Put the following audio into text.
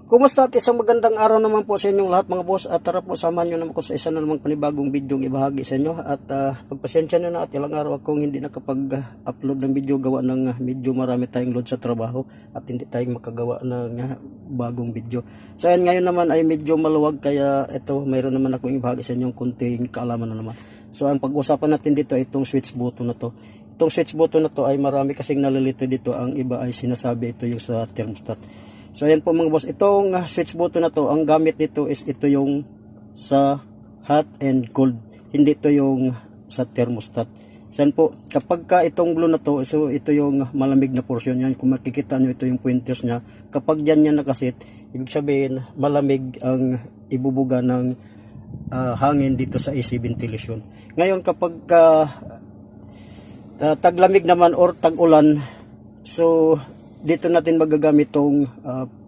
Kumusta at isang magandang araw naman po sa inyong lahat mga boss, at tara po samahan nyo naman ko sa isa na namang panibagong video ibahagi sa inyo. At pagpasensya nyo na at ilang araw akong hindi nakapag-upload ng video gawa ng medyo marami tayong load sa trabaho at hindi tayong makagawa ng bagong video. So ayan, ngayon naman ay medyo maluwag, kaya ito mayroon naman akong ibahagi sa inyong kunting kaalaman na naman. So ang pag-usapan natin dito ay itong switch button na to. Itong switch button na to ay marami kasing nalilito dito. Ang iba ay sinasabi ito yung sa thermostat. So ayan po mga boss, itong switch button na to, ang gamit nito is ito yung sa hot and cold, hindi ito yung sa thermostat. So ayan po, kapag ka itong blue na to, so ito yung malamig na portion yan. Kung makikita nyo, ito yung pointers nya. Kapag dyan yan nakasit, ibig sabihin malamig ang ibubuga ng hangin dito sa AC ventilation. Ngayon kapag taglamig naman or tag-ulan, so dito natin magagamit tong